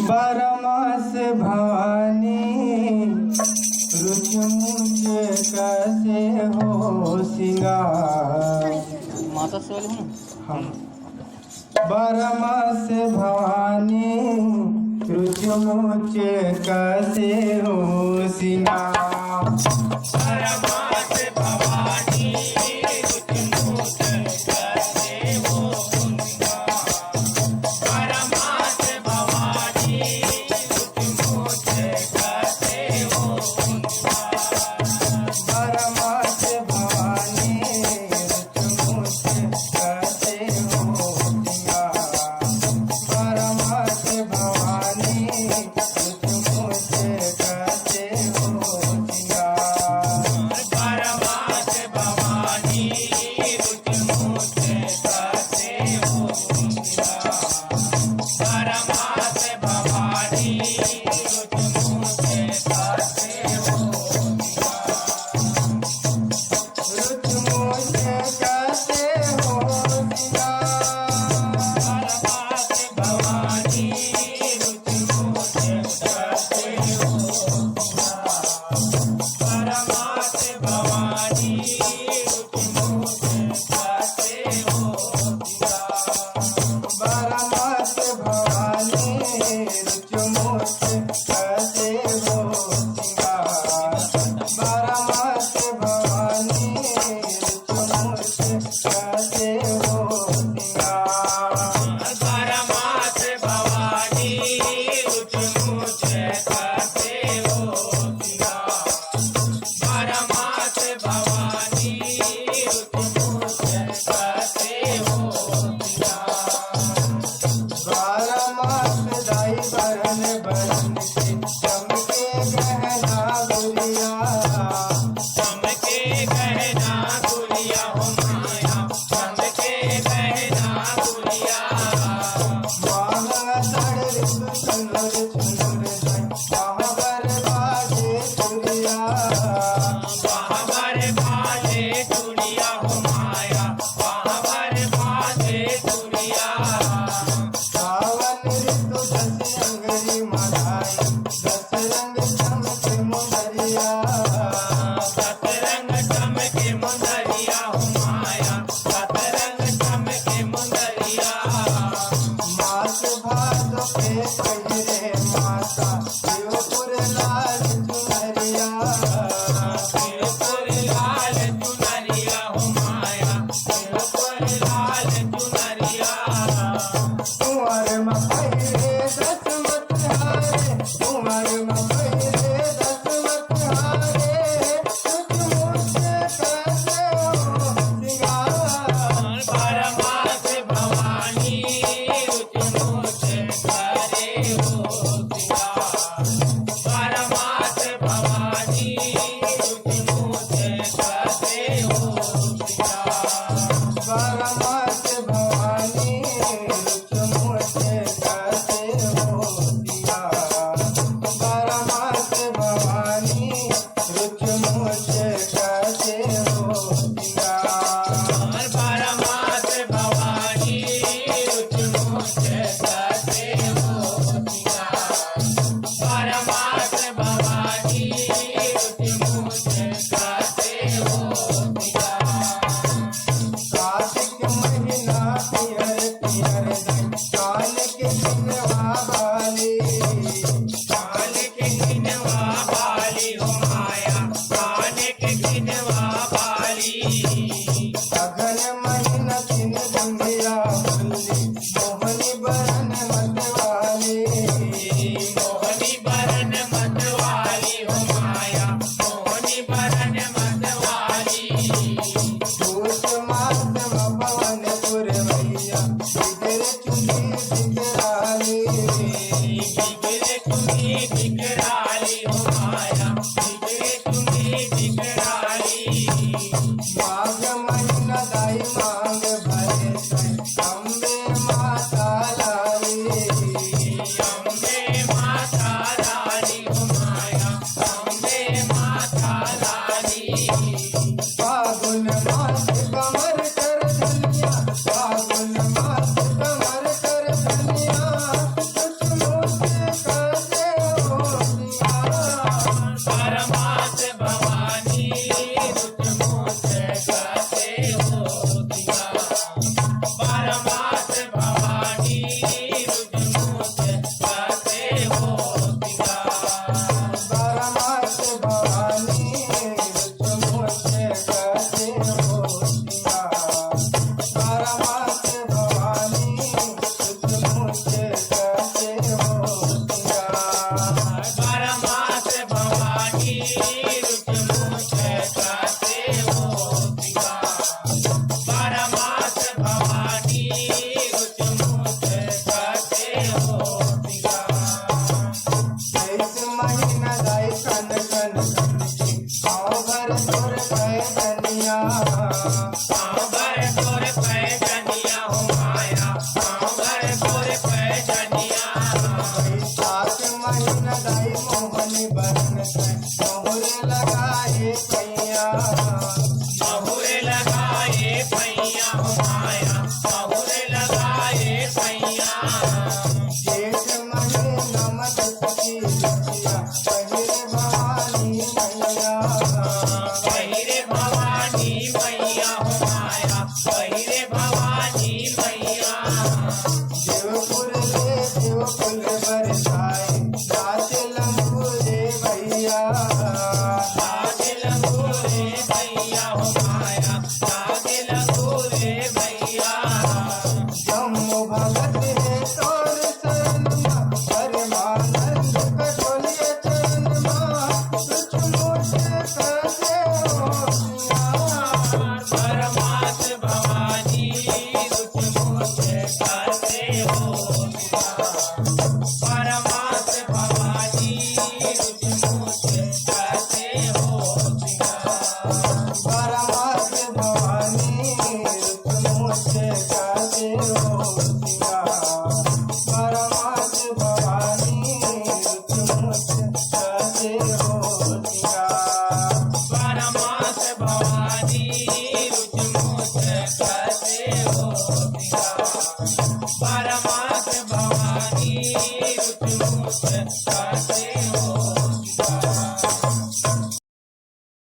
बारमास भवानी रुचमुच कैसे हो सिंगार। माता से वाले हो ना। बारमास भवानी रुचमुच कैसे हो सिंगार। बारमास भवानी रुचमुच कैसे हो सिंगार। बारमास भवानी रुचमुच कैसे हो सिंगार। बारमास भवानी रुचमुच कैसे हो सिंगार। बारमास भवानी रुचमुच कैसे हो सिंगार। बारमास भवानी रुचमुच कैसे हो सिंगार। बारमास भवानी रुचमुच कैसे हो रुचमुच कैसे हो सिंगार। बारमास भवानी रुचमुच कैसे हो बारमास भवानी रुचमुच कैसे हो बारमास भवानी रुचमुच कैसे हो सिंगार। बारमास भवानी रुचमुच कैसे हो सिंगार। बारमास भवानी रुचमुच कैसे हो बारमास भवानी रुचमुच कैसे हो बारमास दाई बरन बरन के चमके गहना गुड़िया। चमके गहना गुड़िया हो माया चमके गहना गुड़िया। मांगा तड़ ऋतु सुंदर सुंदर जाय महावर बाजे चुरिया। बाबर बाजे चुड़िया हो माया बाबर बाजे चुड़िया। सावन ऋतु दस अंगरी मढ़ाई दस रंग चमके मुंदरिया। सतरंग चमके मुंदरिया हो माया सतरंग चमके मुंदरिया। मास भात पे पहिरे माता शिवपुर लाल चुनरिया। शिवपुर लाल चुनरिया हो माया शिवपुर लाल चुनरिया। कुंवर में पहिरे दस मत हारे कुंवर में पहिरे दस मत हारे रुचमुच कैसे हो सिंगार। बारमास भवानी रुचमुच करे हो सिंगार। बारमास भवानी रुचमुच करे हो सिंगार। बारमास भवानी रुचमुच कैसे हो सिंगार। बारमास भवानी रुचमुच कैसे हो सिंगार। बारमास भवानी रुचमुच कैसे हो सिंगार। बारमास भवानी रुचमुच कैसे हो सिंगार। कार्तिक महीना पियर पियर दिन कान के सिनवा वाली। कान के किनवा बाली हो माया कान के किनवा बाली। अगन महीना दिन दुंदिया बुल्ली मोहनी बरन मतवाली। मोहनी बरन मतवाली हो माया मोहनी बरन मतवाली। दूत मास में पवन पुरवैया बिगड़ चुकी बिगड़ाली। बिगड़े तुम्ही बिगड़ाली हो माया बिगड़े तुम्ही बिगड़ाली। माघ महीना दाई मांग भरे अम्बे माता लाली। अम्बे माता रानी हो माया अम्बे माता रानी। फागुन मास कमर कर धनिया फागुन मास कमर कर धनिया रुचमुच ज्योतिया